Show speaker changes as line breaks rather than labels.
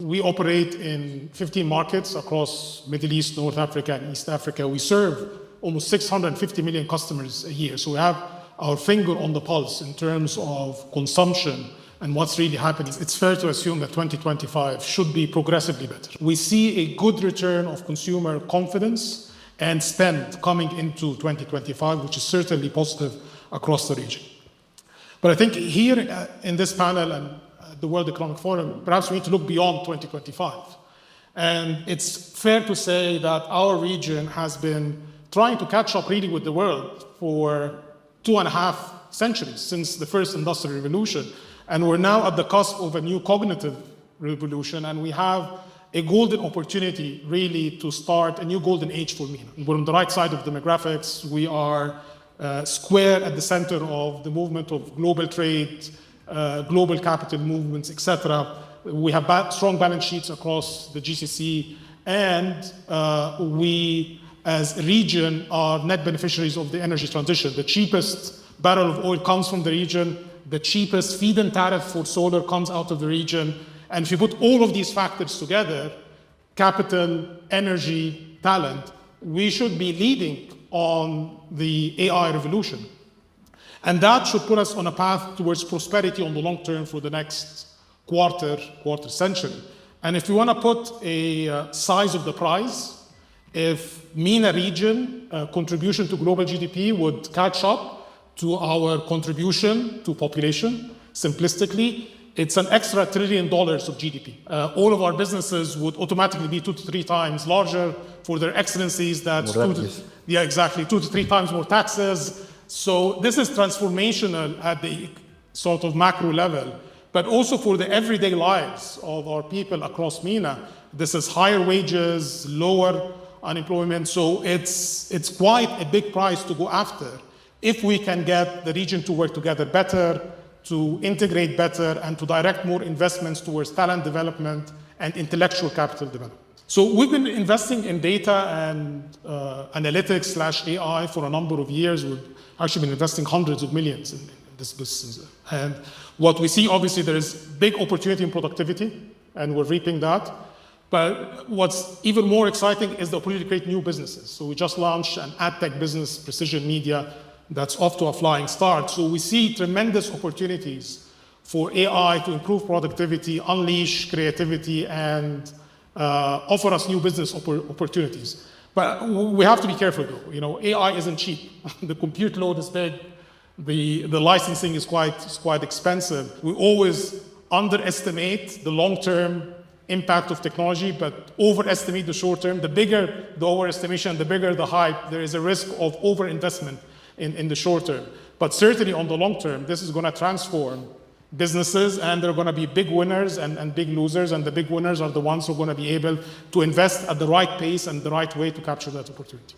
We operate in 15 markets across Middle East, North Africa, and East Africa. We serve almost 650 million customers a year. So we have our finger on the pulse in terms of consumption and what's really happening. It's fair to assume that 2025 should be progressively better. We see a good return of consumer confidence and spend coming into 2025, which is certainly positive across the region. But I think here in this panel and the World Economic Forum, perhaps we need to look beyond 2025. And it's fair to say that our region has been trying to catch up really with the world for 2.5 centuries since the first industrial revolution. And we're now at the cusp of a new cognitive revolution, and we have a golden opportunity really to start a new golden age for MENA. We're on the right side of demographics. We are square at the center of the movement of global trade, global capital movements, etc. We have strong balance sheets across the GCC, and we, as a region, are net beneficiaries of the energy transition. The cheapest barrel of oil comes from the region. The cheapest feed-in tariff for solar comes out of the region. And if you put all of these factors together, capital, energy, talent, we should be leading on the AI revolution. And that should put us on a path towards prosperity on the long term for the next quarter century. And if you want to put a size of the prize, if MENA region contribution to global GDP would catch up to our contribution to population, simplistically, it's an extra $1 trillion of GDP. All of our businesses would automatically be 2 to 3 times larger. For their excellencies, that's 2 to 3 times more taxes. So this is transformational at the sort of macro level, but also for the everyday lives of our people across MENA. This is higher wages, lower unemployment. So it's quite a big prize to go after if we can get the region to work together better, to integrate better, and to direct more investments towards talent development and intellectual capital development. So we've been investing in data and analytics/AI for a number of years. We've actually been investing hundreds of millions in this business. And what we see, obviously, there is big opportunity in productivity, and we're reaping that. But what's even more exciting is the opportunity to create new businesses. So we just launched an ad tech business, Precision Media, that's off to a flying start. So we see tremendous opportunities for AI to improve productivity, unleash creativity, and offer us new business opportunities. But we have to be careful, though. You know, AI isn't cheap. The compute load is big. The licensing is quite expensive. We always underestimate the long-term impact of technology, but overestimate the short-term. The bigger the overestimation, the bigger the hype, there is a risk of overinvestment in the short term. But certainly on the long term, this is going to transform businesses, and there are going to be big winners and big losers, and the big winners are the ones who are going to be able to invest at the right pace and the right way to capture that opportunity.